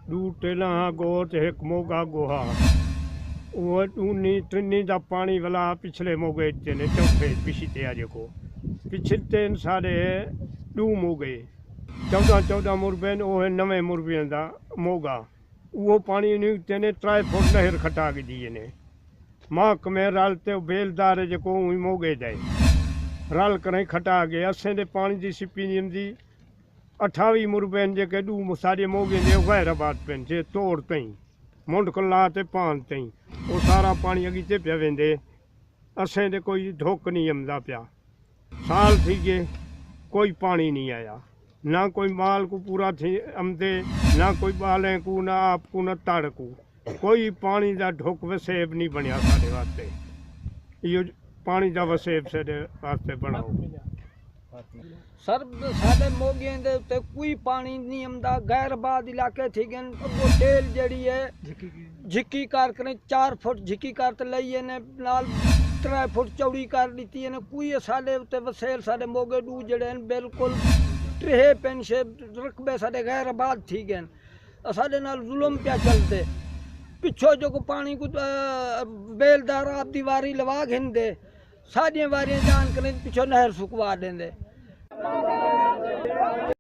दू टेला गोच एक मोगा गोहा वो ऊनी टिनी दा पानी वाला पिछले मोगे ने चौथे पिछते आज को पिछते सारे दू मोगे 14 मुरबे वो है नवे मुरबे का मोगा वो पानी नहीं ने 3 फुट नहर खटा के दिए ने माँ कमेर रलते बेलदार जो मोगे दे रल कर खटा गए असें दे पानी की सिप्पी दी 28 मुरबे जेके दू सारे मोगे ने गैराबाद पेन जे तोड़ तई मुंड कला ते पान तई वो सारा पानी अगीते पे वेंदे असें दे कोई ढोक नहीं आमदा पिया साल थी गए कोई पानी नहीं आया ना कोई माल को पूरा थी आमदे ना कोई बालें को ना आप को ना तड़ को कोई पानी का ढोक वसेब नहीं बनया साढ़े वास्ते यो पानी का वसेब साढ़े वास्ते बनाओ सर साढ़े मोगियां दे उत्ते कोई पानी नहीं आमदा गैराबाद इलाके थी गए वो टेल जड़ी है झिक्की कार करें 4 फुट झिक्की कार तो लईए ने नाल 3 फुट चौड़ी कर दी है कोई साढ़े उत्ते वसेल साढ़े मोगे डू जड़े बिल्कुल ट्रे पेंशे रकबे साढ़े गैराबाद थी गए साढ़े नाल जुल्म पे चलते पिछो जो को पानी को बेलदार आप दीवारी लवा घिंदे सारियां वारियां जान करें पिछो नहर सुकवा देंदे।